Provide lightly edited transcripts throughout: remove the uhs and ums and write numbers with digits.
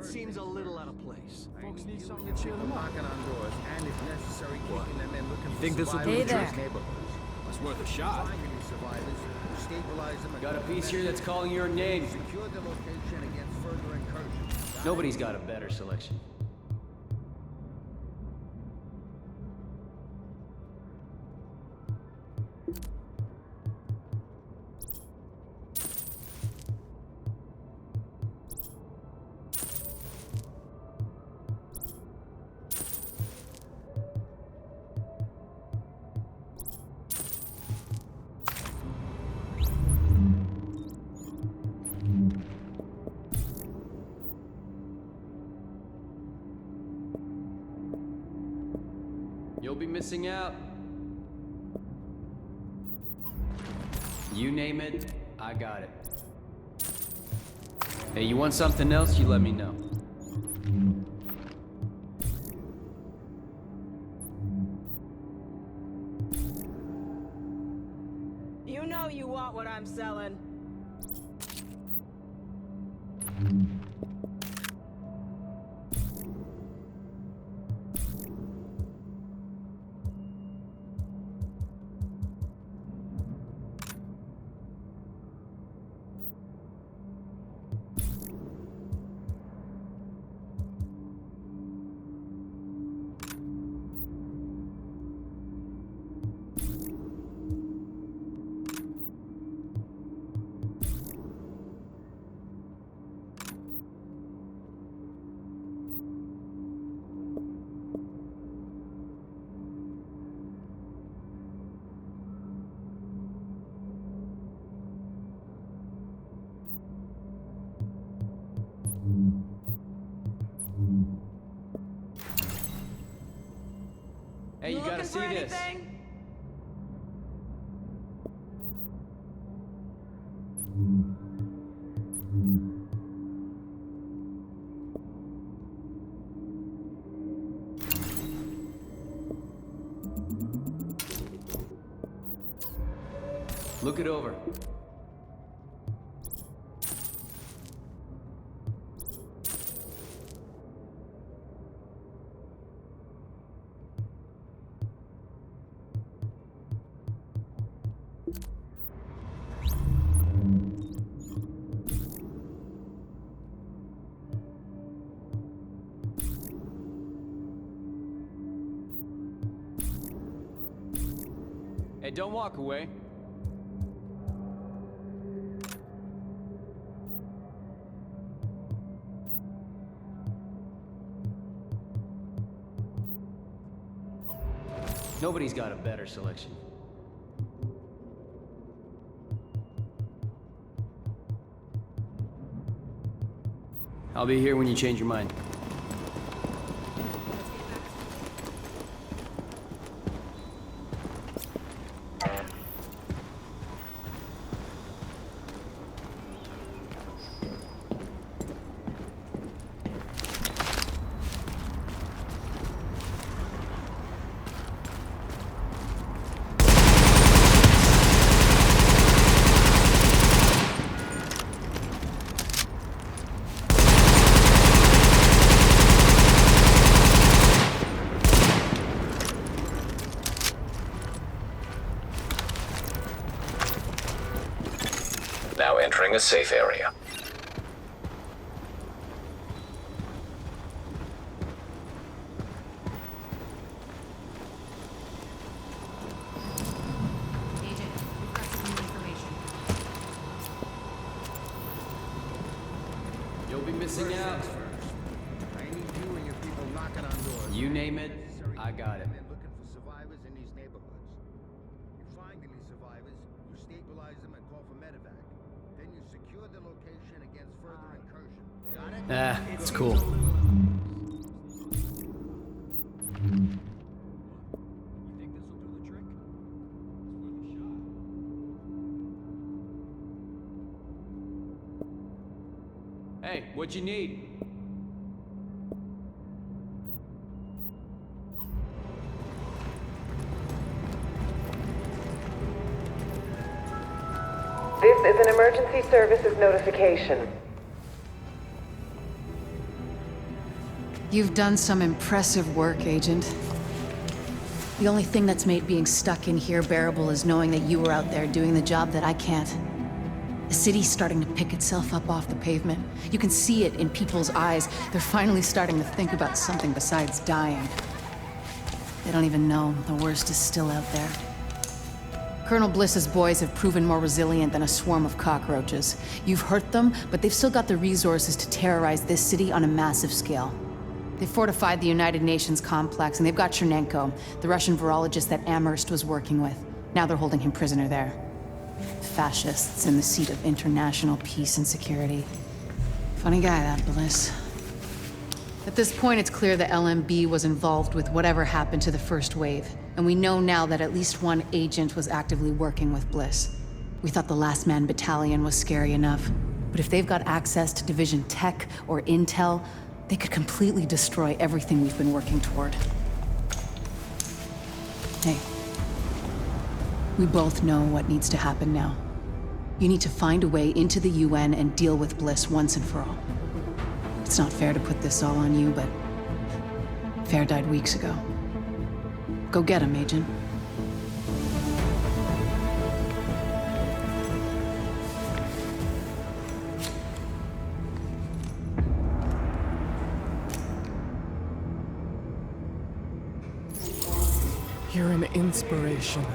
seems a little out of place. Folks need something to cheer them up. Knocking on doors, and if necessary, kicking them in, looking You for think this will do Hey the there. trick? neighborhoods. It's worth a shot. Find any survivors, stabilize them, and Got a piece here that's calling your name. secure the location against further incursions. Nobody's got a better selection. You'll be missing out. You name it, I got it. Hey, you want something else? You let me know. You know you want what I'm selling. Hey, you gotta see this. Look it over. Hey, don't walk away. Nobody's got a better selection. I'll be here when you change your mind. Now entering a safe area. Agent, we've got some new information. You'll be missing out. I need you and your people knocking on doors. You name it, I got it. And looking for survivors in these neighborhoods. You find any survivors, you stabilize them and call for medevac. Then you secure the location against further incursion. Got it? Ah, it's cool. You think this will do the trick? It's worth a shot. Hey, what you need? This is an emergency services notification. You've done some impressive work, Agent. The only thing that's made being stuck in here bearable is knowing that you were out there doing the job that I can't. The city's starting to pick itself up off the pavement. You can see it in people's eyes. They're finally starting to think about something besides dying. They don't even know the worst is still out there. Colonel Bliss's boys have proven more resilient than a swarm of cockroaches. You've hurt them, but they've still got the resources to terrorize this city on a massive scale. They've fortified the United Nations complex, and they've got Chernenko, the Russian virologist that Amherst was working with. Now they're holding him prisoner there. Fascists in the seat of international peace and security. Funny guy, that Bliss. At this point, it's clear the LMB was involved with whatever happened to the first wave, and we know now that at least one agent was actively working with Bliss. We thought the Last Man Battalion was scary enough, but if they've got access to Division tech or intel, they could completely destroy everything we've been working toward. Hey, we both know what needs to happen now. You need to find a way into the UN and deal with Bliss once and for all. It's not fair to put this all on you, but Fair died weeks ago. Go get him, Agent. You're an inspiration.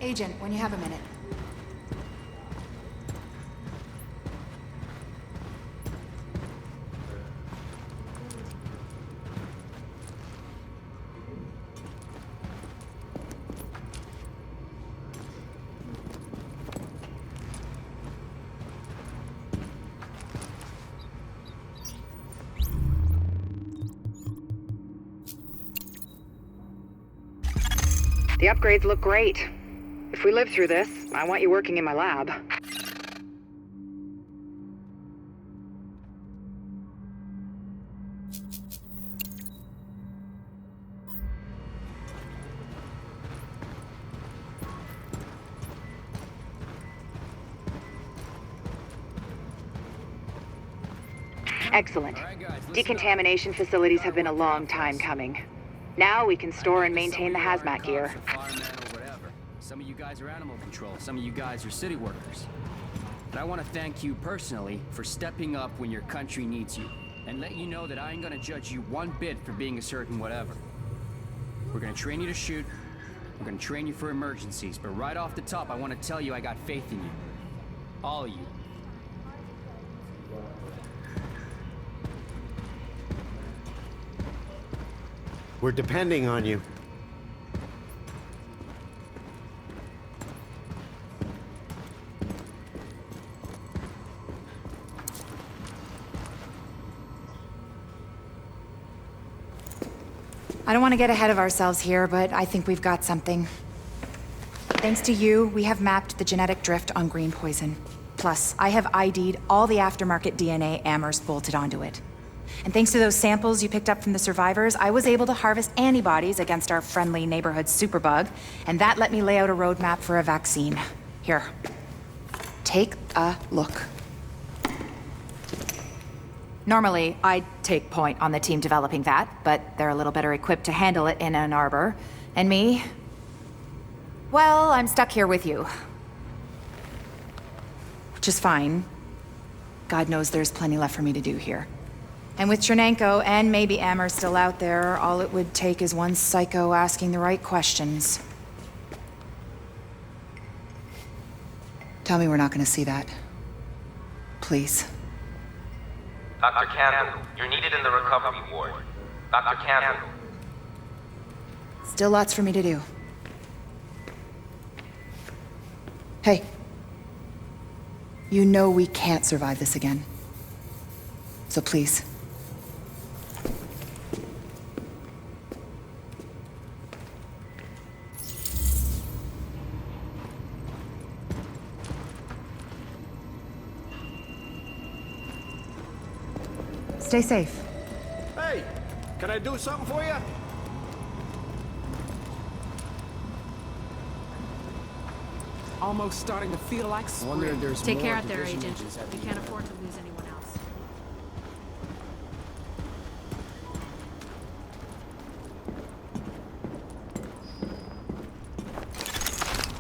Agent, when you have a minute. The upgrades look great. If we live through this, I want you working in my lab. Excellent. Decontamination facilities have been a long time coming. Now we can store and maintain the hazmat gear. Some of you guys are animal control, some of you guys are city workers. But I want to thank you personally for stepping up when your country needs you, and let you know that I ain't gonna judge you one bit for being a certain whatever. We're gonna train you to shoot, we're gonna train you for emergencies, but right off the top, I want to tell you I got faith in you. All of you. We're depending on you. I don't want to get ahead of ourselves here, but I think we've got something. Thanks to you, we have mapped the genetic drift on green poison. Plus, I have ID'd all the aftermarket DNA Amherst bolted onto it. And thanks to those samples you picked up from the survivors, I was able to harvest antibodies against our friendly neighborhood superbug, and that let me lay out a roadmap for a vaccine. Here. Take a look. Normally, I'd take point on the team developing that, but they're a little better equipped to handle it in Ann Arbor. And me? Well, I'm stuck here with you. Which is fine. God knows there's plenty left for me to do here. And with Chernenko and maybe Amher still out there, all it would take is one psycho asking the right questions. Tell me we're not gonna see that. Please. Dr. Campbell, you're needed in the recovery ward. Dr. Campbell. Still lots for me to do. Hey. You know we can't survive this again. So please. Stay safe. Hey, can I do something for you? Almost starting to feel like spring. Take care out there, Agent. We can't afford to lose anyone else.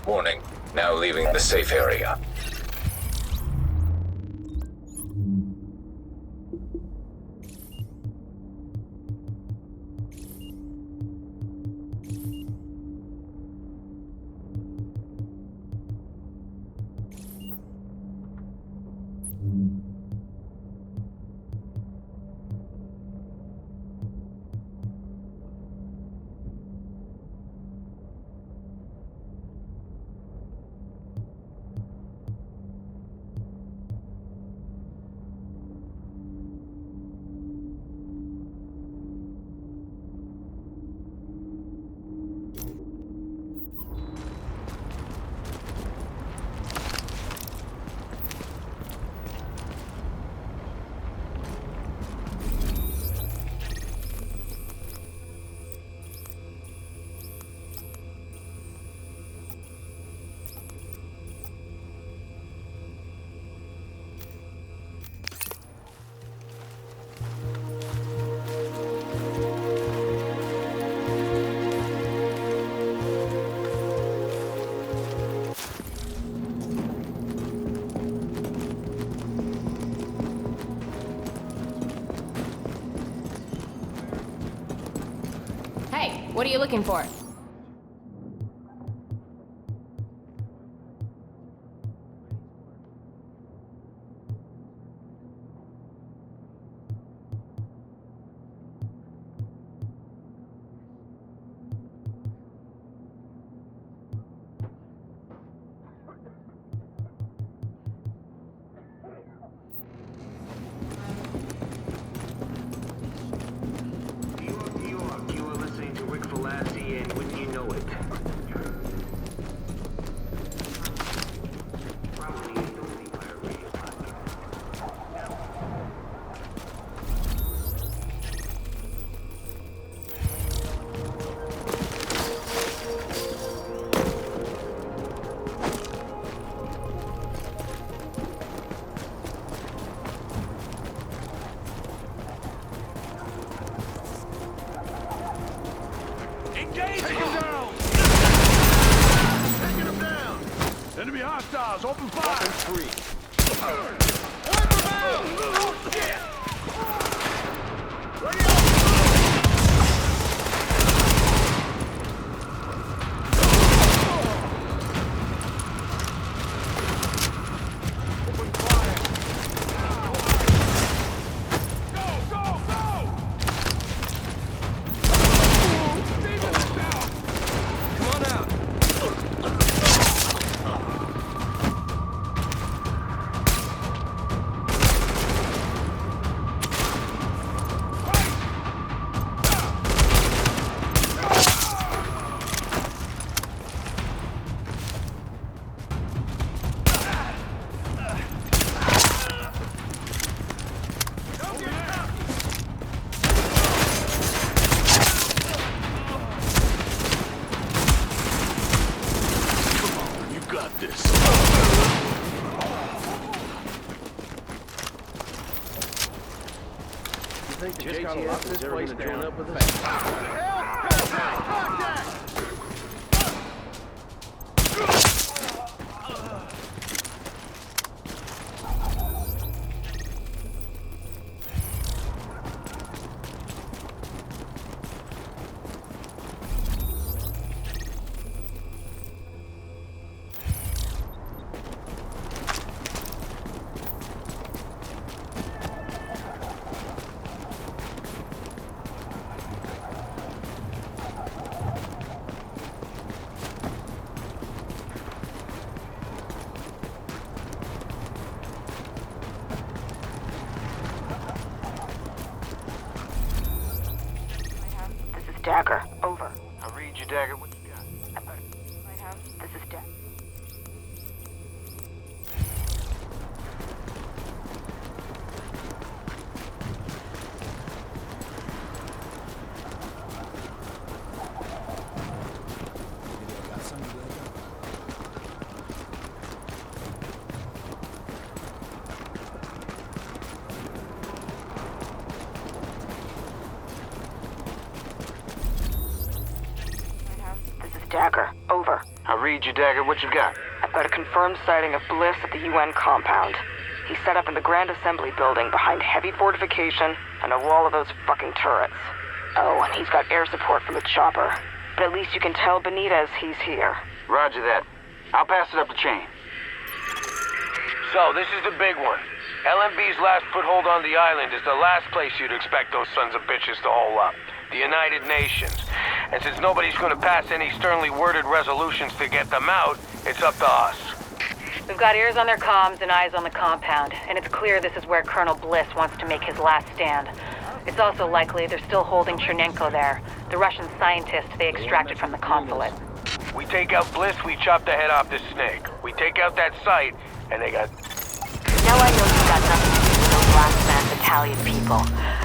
Warning. Now leaving the safe area. What are you looking for? And wouldn't you know it? Enemy hostiles, open fire! Weapons free. Oh, shit! Ready up! Open fire! Go, go, go! Steven is down! Come on out! think the JTF is ever gonna join up with us? Dagger, over. I read you, Dagger. What you got? Lighthouse, this is Dagger. Dagger, over. I read you, Dagger. What you got? I've got a confirmed sighting of Bliss at the UN compound. He's set up in the Grand Assembly building behind heavy fortification and a wall of those fucking turrets. Oh, and he's got air support from a chopper. But at least you can tell Benitez he's here. Roger that. I'll pass it up the chain. So, this is the big one. LMB's last foothold on the island is the last place you'd expect those sons of bitches to hole up. The United Nations. And since nobody's gonna pass any sternly worded resolutions to get them out, it's up to us. We've got ears on their comms and eyes on the compound, and it's clear this is where Colonel Bliss wants to make his last stand. It's also likely they're still holding Chernenko there, the Russian scientist they extracted from the consulate. We take out Bliss, we chop the head off this snake. We take out that site, and they got... Now I know you've got nothing to do with those last man battalion people,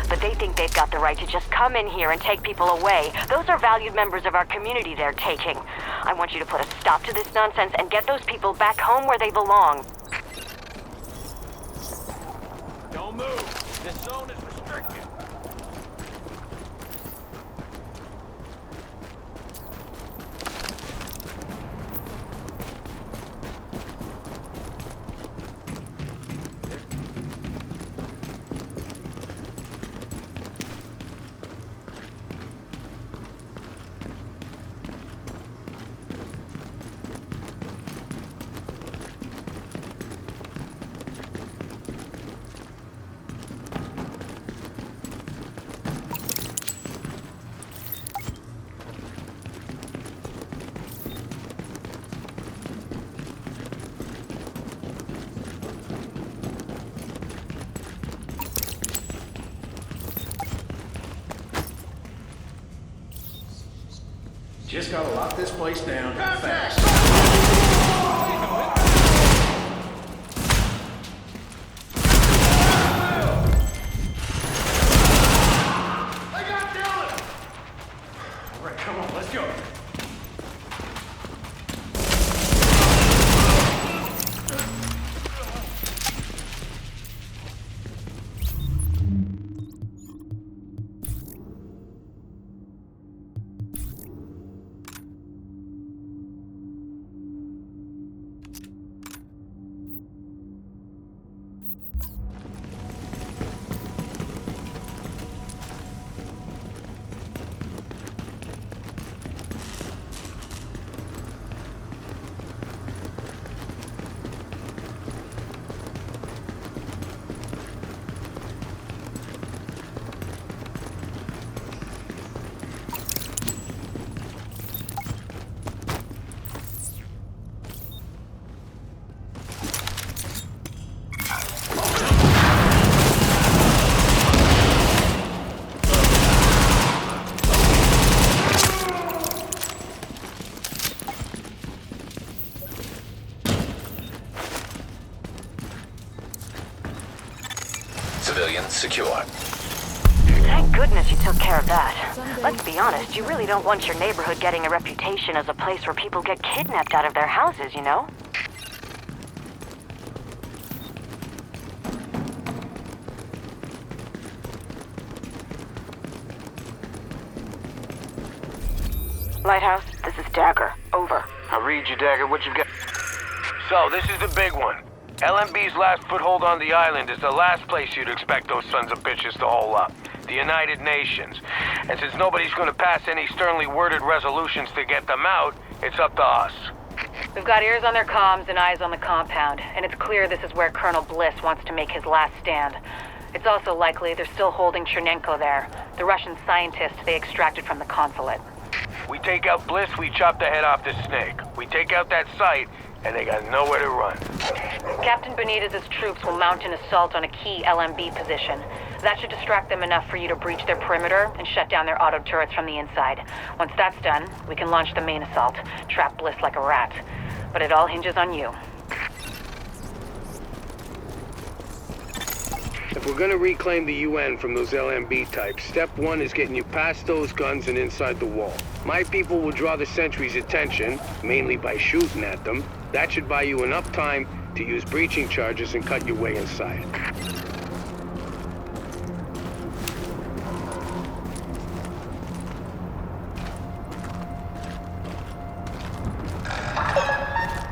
but they think they've got the right to just come in here and take people away. Those are valued members of our community they're taking. I want you to put a stop to this nonsense and get those people back home where they belong. Don't move. This zone is restricted. Just gotta lock this place down fast. I got Dylan! All right, come on, let's go. Civilians secure. Thank goodness you took care of that. Let's be honest, you really don't want your neighborhood getting a reputation as a place where people get kidnapped out of their houses, you know? Lighthouse, this is Dagger. Over. I'll read you, Dagger. What you got? So, this is the big one. LMB's last foothold on the island is the last place you'd expect those sons of bitches to hole up. The United Nations. And since nobody's gonna pass any sternly worded resolutions to get them out, it's up to us. We've got ears on their comms and eyes on the compound, and it's clear this is where Colonel Bliss wants to make his last stand. It's also likely they're still holding Chernenko there, the Russian scientist they extracted from the consulate. We take out Bliss, we chop the head off the snake. We take out that site, and they got nowhere to run. Captain Benitez's troops will mount an assault on a key LMB position. That should distract them enough for you to breach their perimeter and shut down their auto turrets from the inside. Once that's done, we can launch the main assault, trap Bliss like a rat. But it all hinges on you. If we're gonna reclaim the UN from those LMB types, step one is getting you past those guns and inside the wall. My people will draw the sentries' attention, mainly by shooting at them. That should buy you enough time to use breaching charges and cut your way inside.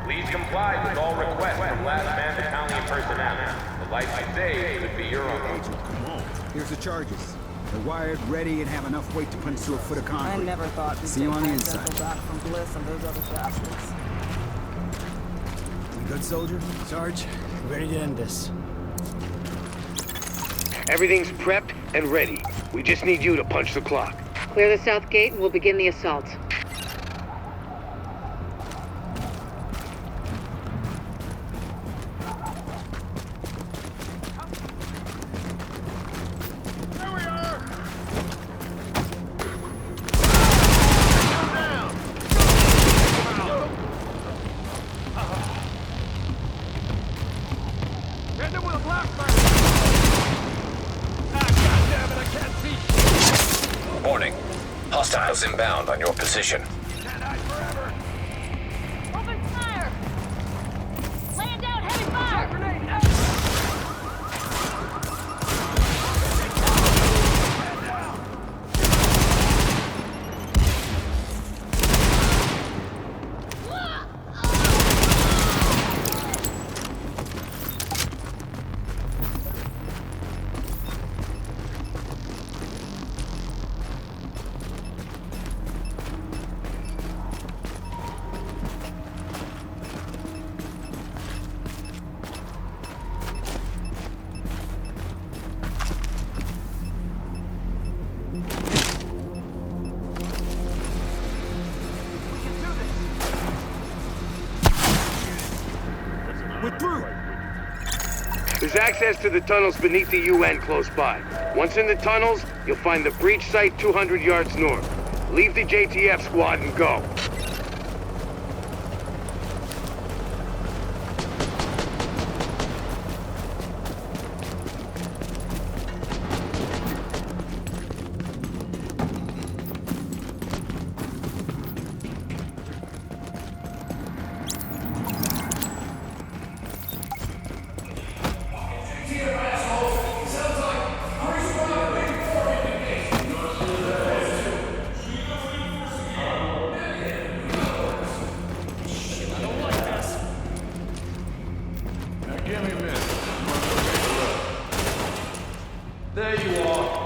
Please comply with all requests from last man battalion personnel. The life you save could be your own. Come on. Here's the charges. They're wired, ready, and have enough weight to punch through a foot of concrete. I never thought we'd See you on the take inside. back from Bliss and those other bastards. You good, soldier? Sarge, ready to end this. Everything's prepped and ready. We just need you to punch the clock. Clear the south gate and we'll begin the assault. Warning. Hostiles inbound on your position. Open fire! Laying down heavy fire! We're through! There's access to the tunnels beneath the UN close by. Once in the tunnels, you'll find the breach site 200 yards north. Leave the JTF squad and go. There you are.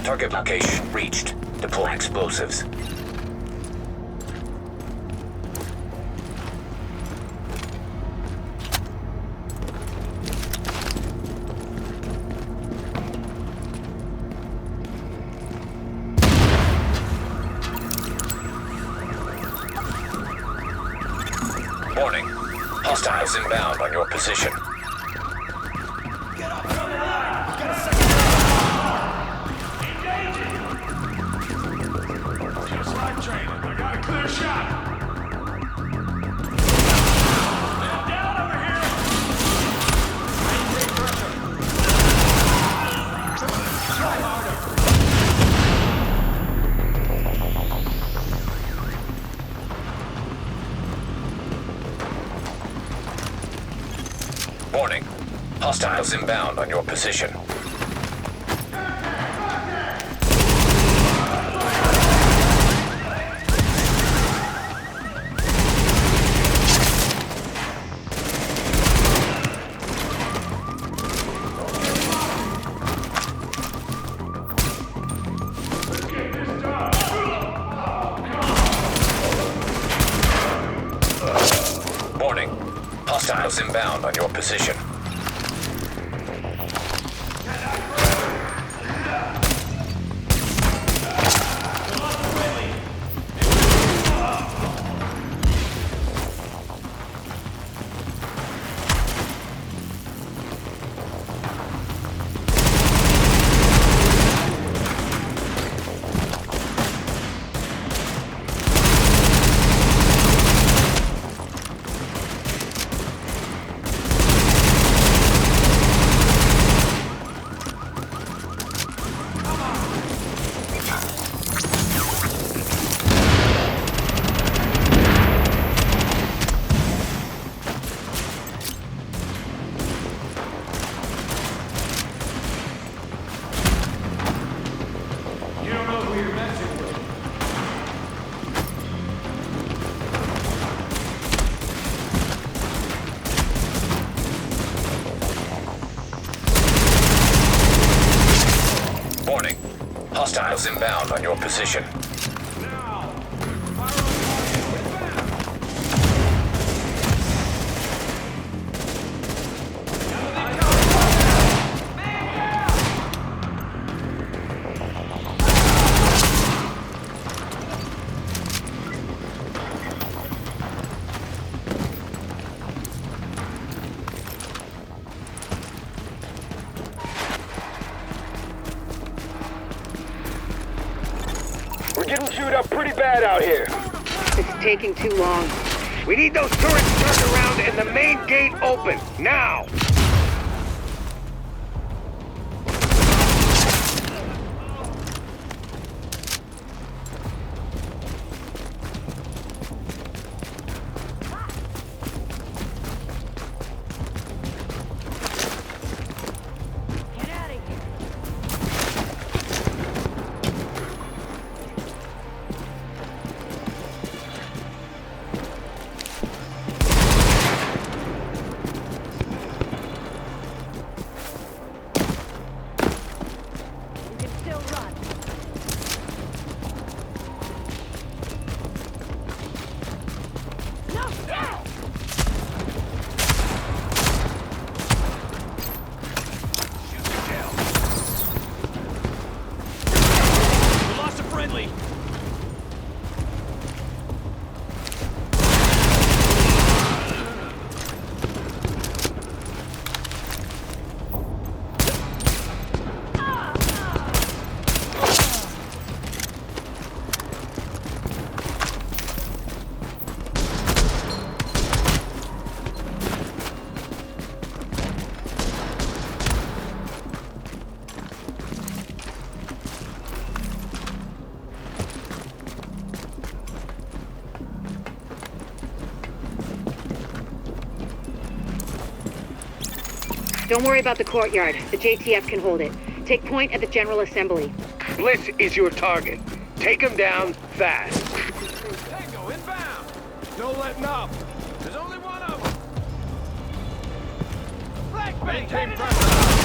Target location reached. Deploy explosives. Warning. Hostiles inbound on your position. Get up from the line! We've got a second round! Just like training, I got a clear shot! Man down over here! Maintain pressure! Try harder! Warning. Hostiles inbound on your position. Warning. Hostiles inbound on your position. Warning. Hostiles inbound on your position. We're getting chewed up pretty bad out here. It's taking too long. We need those turrets turned around and the main gate open, now! Don't worry about the courtyard. The JTF can hold it. Take point at the General Assembly. Blitz is your target. Take him down fast. Tango inbound! No letting up! There's only one of them! Flashbang! Maintain pressure!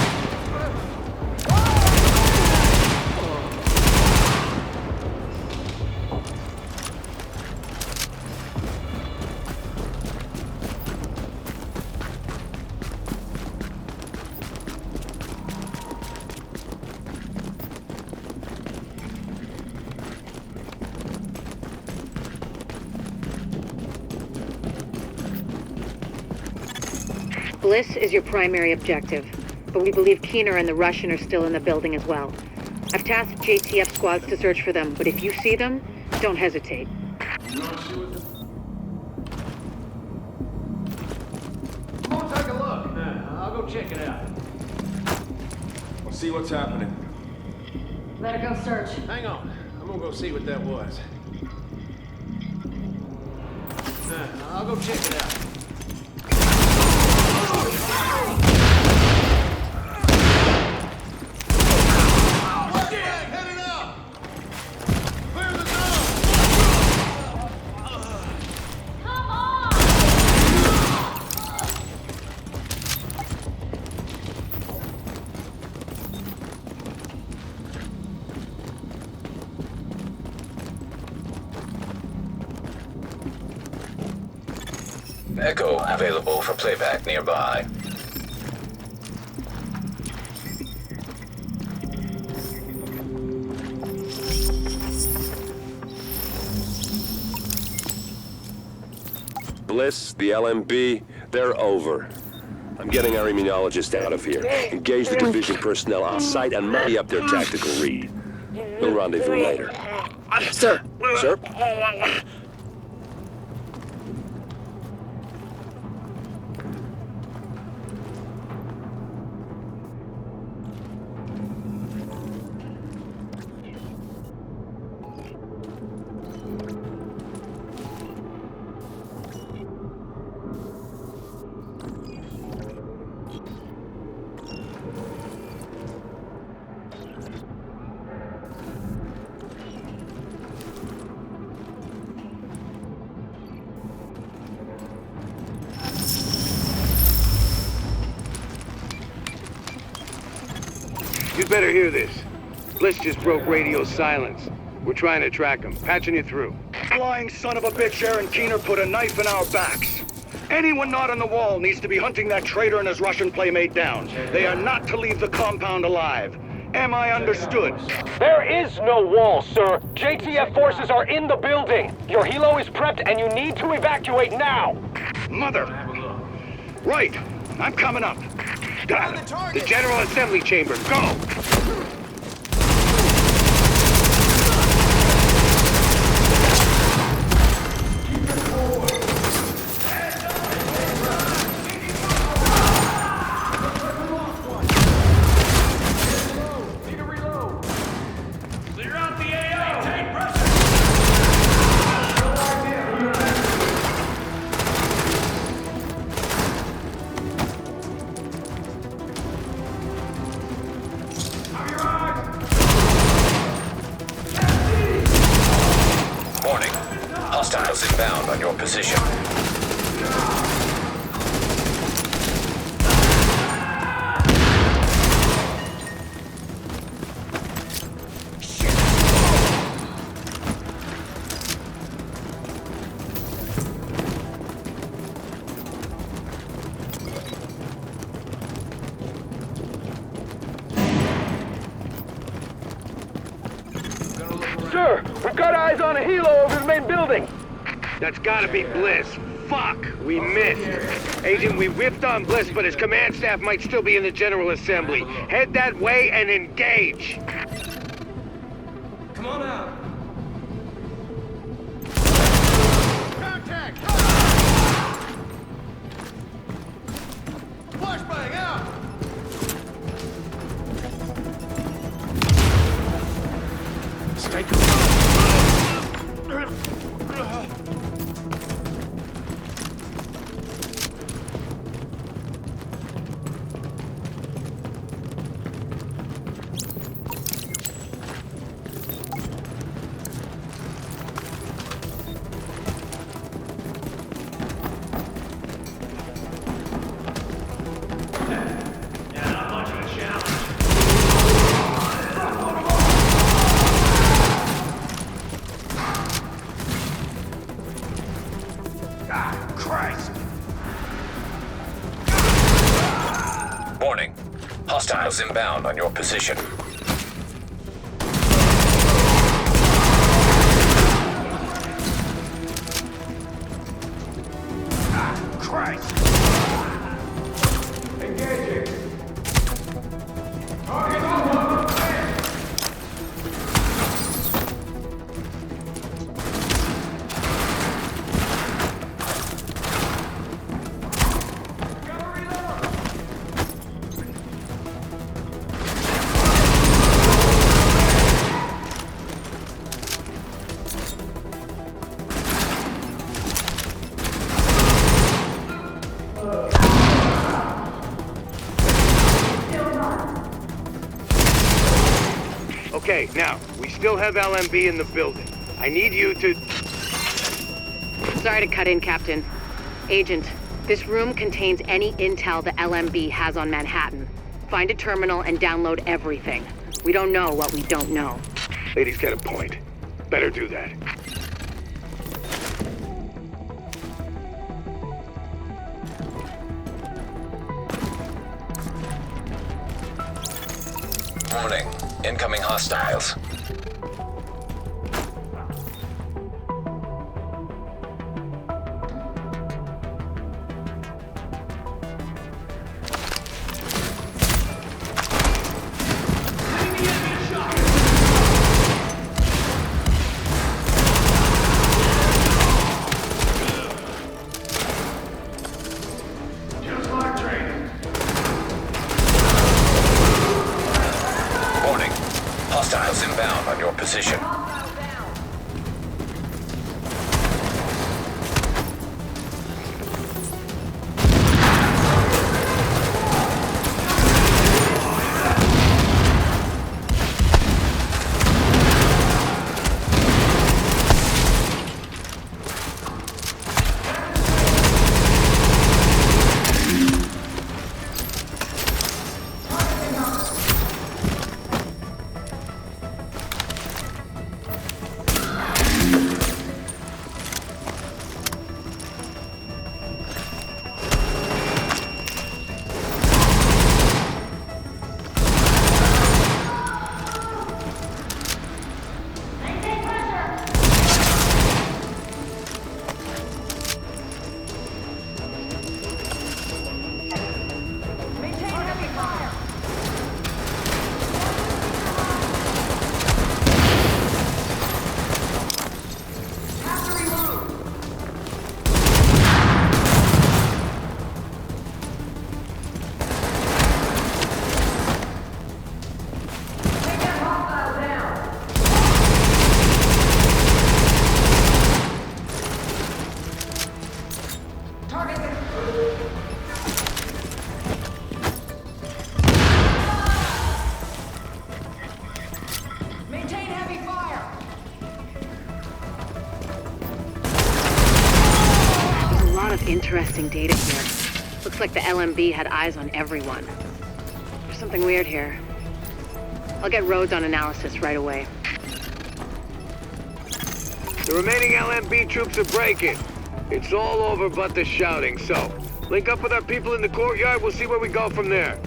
Bliss is your primary objective, but we believe Keener and the Russian are still in the building as well. I've tasked JTF squads to search for them, but if you see them, don't hesitate. Come on, take a look. I'll go check it out. We'll see what's happening. Better go search. Hang on. I'm gonna go see what that was. I'll go check it out. Echo available for playback nearby. Bliss, the LMB, they're over. I'm getting our immunologist out of here. Engage the division personnel on site and muddy up their tactical read. We'll rendezvous later. Sir! Sir? You'd better hear this. Bliss just broke radio silence. We're trying to track him. Patching you through. Flying son of a bitch, Aaron Keener put a knife in our backs. Anyone not on the wall needs to be hunting that traitor and his Russian playmate down. They are not to leave the compound alive. Am I understood? There is no wall, sir. JTF forces are in the building. Your helo is prepped and you need to evacuate now. Mother! Right, I'm coming up. Got it. The General Assembly Chamber, go! Hostiles inbound on your position. Sir, we've got eyes on a helo over the main building. That's gotta be Bliss. Fuck, we missed. Agent, we whipped on Bliss, but his command staff might still be in the General Assembly. Head that way and engage. Come on out. Contact! Flashbang out! Stay calm. Warning. Hostiles inbound on your position. Christ! Okay, now, we still have LMB in the building. I need you to... Sorry to cut in, Captain. Agent, this room contains any intel the LMB has on Manhattan. Find a terminal and download everything. We don't know what we don't know. Ladies get a point. Better do that. Warning. Incoming hostiles. Hostiles inbound on your position. Interesting data here. Looks like the LMB had eyes on everyone. There's something weird here. I'll get Rhodes on analysis right away. The remaining LMB troops are breaking. It's all over but the shouting, so link up with our people in the courtyard, we'll see where we go from there.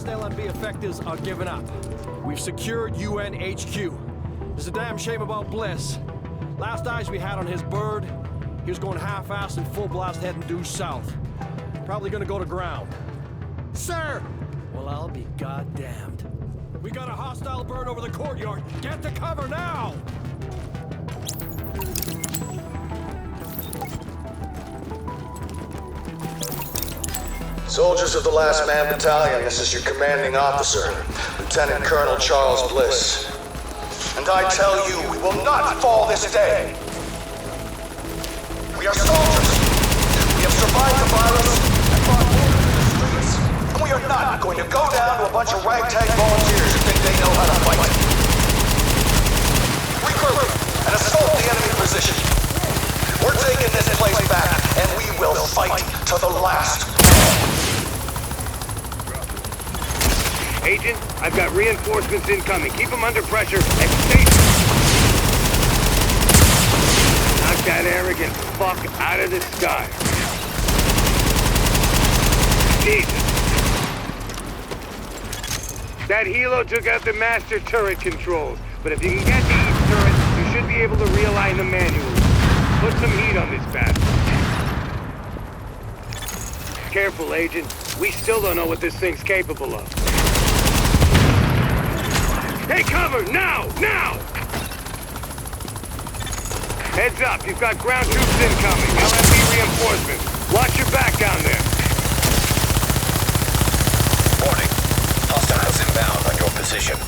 LMB effectives are giving up. We've secured UN HQ. There's a damn shame about Bliss. Last eyes we had on his bird, he was going half-assed and full blast heading due south. Probably gonna go to ground. Sir! Well, I'll be goddamned. We got a hostile bird over the courtyard. Get to cover now! Soldiers of the Last Man Battalion, this is your commanding officer, Lieutenant Colonel Charles Bliss. And I tell you, we will not fall this day. We are soldiers. We have survived the virus and fought in the streets, and we are not going to go down to a bunch of ragtag volunteers who think they know how to fight. Regroup and assault the enemy position. We're taking this place back, and we will fight to the last. Agent, I've got reinforcements incoming. Keep them under pressure and stay... Knock that arrogant fuck out of the sky. Jesus! That helo took out the master turret controls, but if you can get to each turret, you should be able to realign them manually. Put some heat on this bastard. Careful, Agent. We still don't know what this thing's capable of. Take cover! Now! Now! Heads up, you've got ground troops incoming. LMB reinforcements. Watch your back down there. Warning. Hostiles inbound on your position.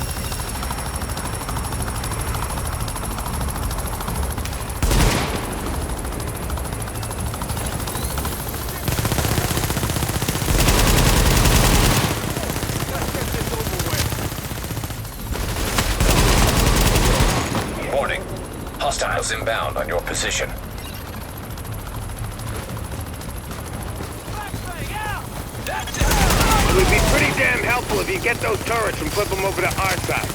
Warning. Hostiles inbound on your position. It would be pretty damn helpful if you get those turrets and flip them over to our side.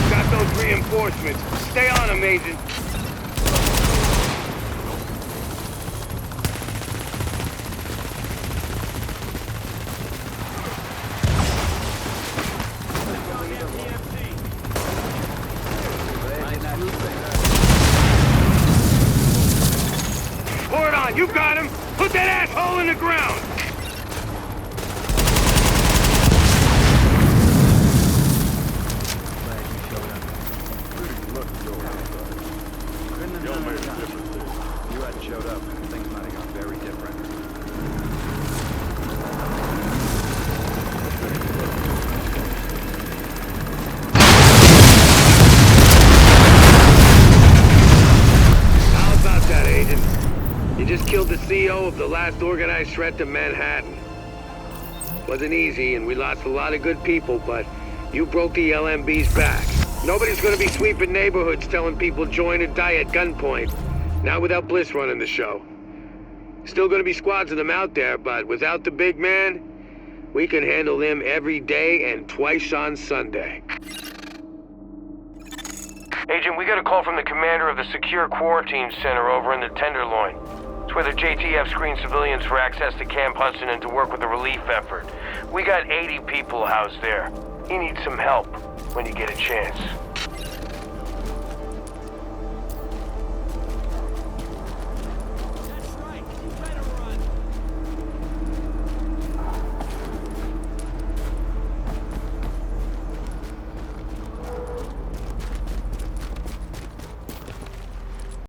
Got those reinforcements. Stay on them, Agent. Pour it on, you got him! Put that asshole in the ground! Y'all made a difference there. If you hadn't showed up, things might have gone very different. How about that, Agent? You just killed the CEO of the last organized threat to Manhattan. Wasn't easy, and we lost a lot of good people, but you broke the LMB's back. Nobody's gonna be sweeping neighborhoods telling people join or die at gunpoint. Not without Bliss running the show. Still gonna be squads of them out there, but without the big man, we can handle them every day and twice on Sunday. Agent, we got a call from the commander of the Secure Quarantine Center over in the Tenderloin. It's where the JTF screens civilians for access to Camp Hudson and to work with the relief effort. We got 80 people housed there. You need some help when you get a chance.